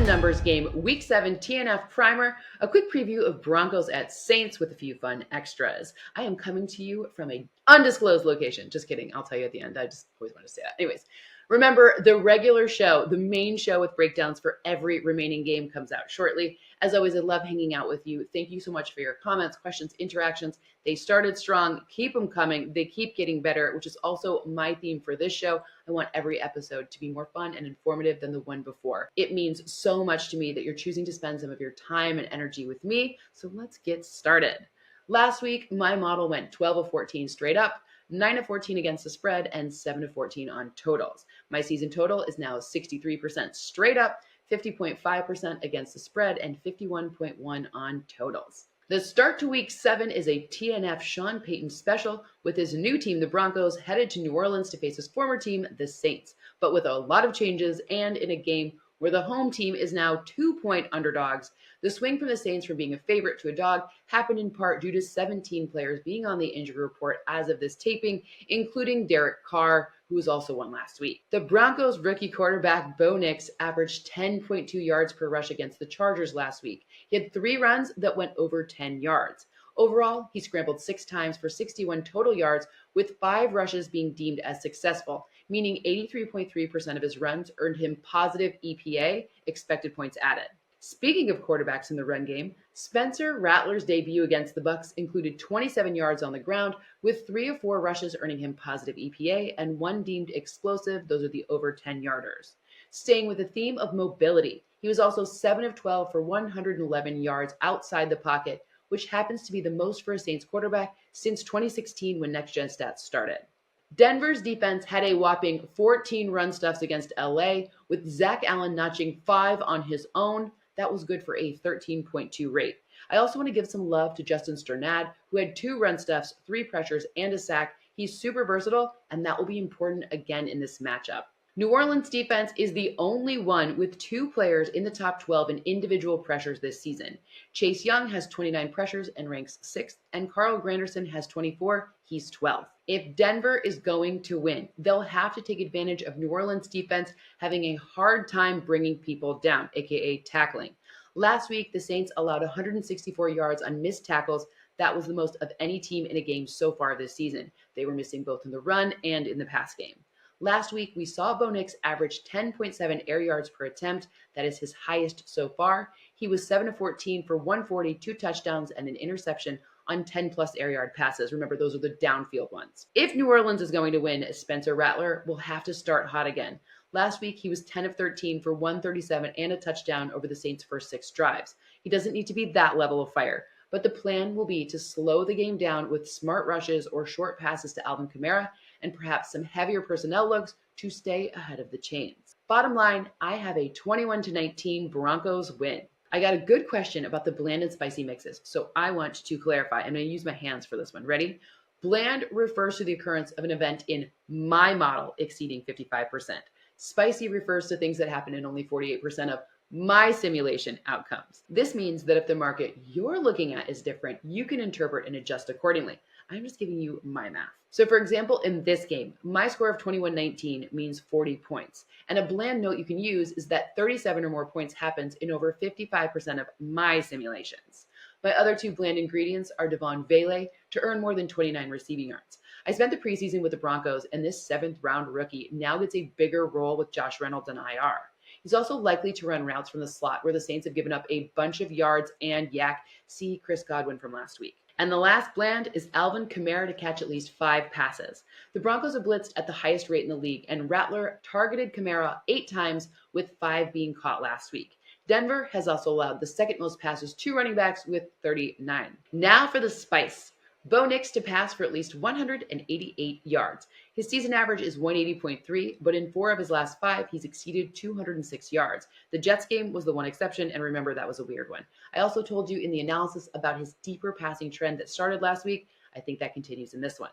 numbers game, Week 7 TNF Primer, a quick preview of Broncos at Saints with a few fun extras. I am coming to you from an undisclosed location. Just kidding. I'll tell you at the end. I just always want to say that. Anyways, remember, the regular show, the main show with breakdowns for every remaining game comes out shortly. As always, I love hanging out with you. Thank you so much for your comments, questions, interactions. They started strong. Keep them coming. They keep getting better, which is also my theme for this show. I want every episode to be more fun and informative than the one before. It means so much to me that you're choosing to spend some of your time and energy with me. So let's get started. Last week, my model went 12 of 14 straight up, 9 of 14 against the spread, and 7 of 14 on totals. My season total is now 63% straight up, 50.5% against the spread, and 51.1 on totals. The start to Week 7 is a TNF Sean Payton special with his new team, the Broncos, headed to New Orleans to face his former team, the Saints, but with a lot of changes and in a game where the home team is now 2-point underdogs. The swing from the Saints from being a favorite to a dog happened in part due to 17 players being on the injury report as of this taping, including Derek Carr, who was also one last week. The Broncos rookie quarterback Bo Nix averaged 10.2 yards per rush against the Chargers last week. He had 3 runs that went over 10 yards. Overall, he scrambled 6 times for 61 total yards, with 5 rushes being deemed as successful, meaning 83.3% of his runs earned him positive EPA, expected points added. Speaking of quarterbacks in the run game, Spencer Rattler's debut against the Bucs included 27 yards on the ground, with 3 of 4 rushes earning him positive EPA and 1 deemed explosive. Those are the over 10-yarders. Staying with the theme of mobility, he was also 7 of 12 for 111 yards outside the pocket, which happens to be the most for a Saints quarterback since 2016 when Next Gen Stats started. Denver's defense had a whopping 14 run stuffs against LA, with Zach Allen notching 5 on his own. That was good for a 13.2 rate. I also want to give some love to Justin Sternad, who had 2 run stuffs, 3 pressures, and a sack. He's super versatile, and that will be important again in this matchup. New Orleans defense is the only one with 2 players in the top 12 in individual pressures this season. Chase Young has 29 pressures and ranks 6th, and Carl Granderson has 24. He's 12th. If Denver is going to win, they'll have to take advantage of New Orleans defense having a hard time bringing people down, aka tackling. Last week, the Saints allowed 164 yards on missed tackles. That was the most of any team in a game so far this season. They were missing both in the run and in the pass game. Last week, we saw Bo Nix average 10.7 air yards per attempt. That is his highest so far. He was 7 of 14 for 140, 2 touchdowns, and an interception on 10-plus air yard passes. Remember, those are the downfield ones. If New Orleans is going to win, Spencer Rattler will have to start hot again. Last week, he was 10 of 13 for 137 and a touchdown over the Saints' first 6 drives. He doesn't need to be that level of fire, but the plan will be to slow the game down with smart rushes or short passes to Alvin Kamara and perhaps some heavier personnel looks to stay ahead of the chains. Bottom line, I have a 21-19 Broncos win. I got a good question about the bland and spicy mixes, so I want to clarify. I'm going to use my hands for this one. Ready? Bland refers to the occurrence of an event in my model exceeding 55%. Spicy refers to things that happen in only 48% of my simulation outcomes. This means that if the market you're looking at is different, you can interpret and adjust accordingly. I'm just giving you my math. So for example, in this game, my score of 21-19 means 40 points. And a bland note you can use is that 37 or more points happens in over 55% of my simulations. My other 2 bland ingredients are Devon Vele to earn more than 29 receiving yards. I spent the preseason with the Broncos, and this 7th round rookie now gets a bigger role with Josh Reynolds on IR. He's also likely to run routes from the slot where the Saints have given up a bunch of yards and yak. See Chris Godwin from last week. And the last bland is Alvin Kamara to catch at least 5 passes. The Broncos have blitzed at the highest rate in the league, and Rattler targeted Kamara 8 times, with 5 being caught last week. Denver has also allowed the second most passes to running backs with 39. Now for the spice. Bo Nix to pass for at least 188 yards. His season average is 180.3, but in 4 of his last 5, he's exceeded 206 yards. The Jets game was the one exception, and remember, that was a weird one. I also told you in the analysis about his deeper passing trend that started last week. I think that continues in this one.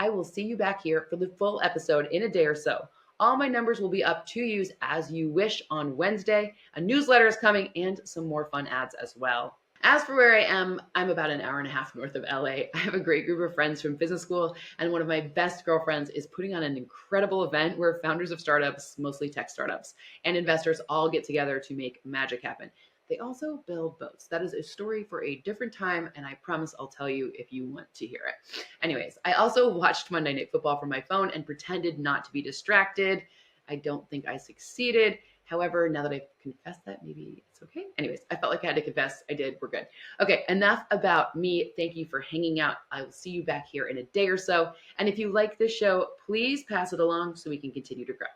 I will see you back here for the full episode in a day or so. All my numbers will be up to use as you wish on Wednesday. A newsletter is coming and some more fun ads as well. As for where I am, I'm about an hour and a half north of LA. I have a great group of friends from business school, and one of my best girlfriends is putting on an incredible event where founders of startups, mostly tech startups, and investors all get together to make magic happen. They also build boats. That is a story for a different time, and I promise I'll tell you if you want to hear it. Anyways, I also watched Monday Night Football from my phone and pretended not to be distracted. I don't think I succeeded. However, now that I've confessed that, maybe it's okay. Anyways, I felt like I had to confess. I did. We're good. Okay, enough about me. Thank you for hanging out. I will see you back here in a day or so. And if you like this show, please pass it along so we can continue to grow.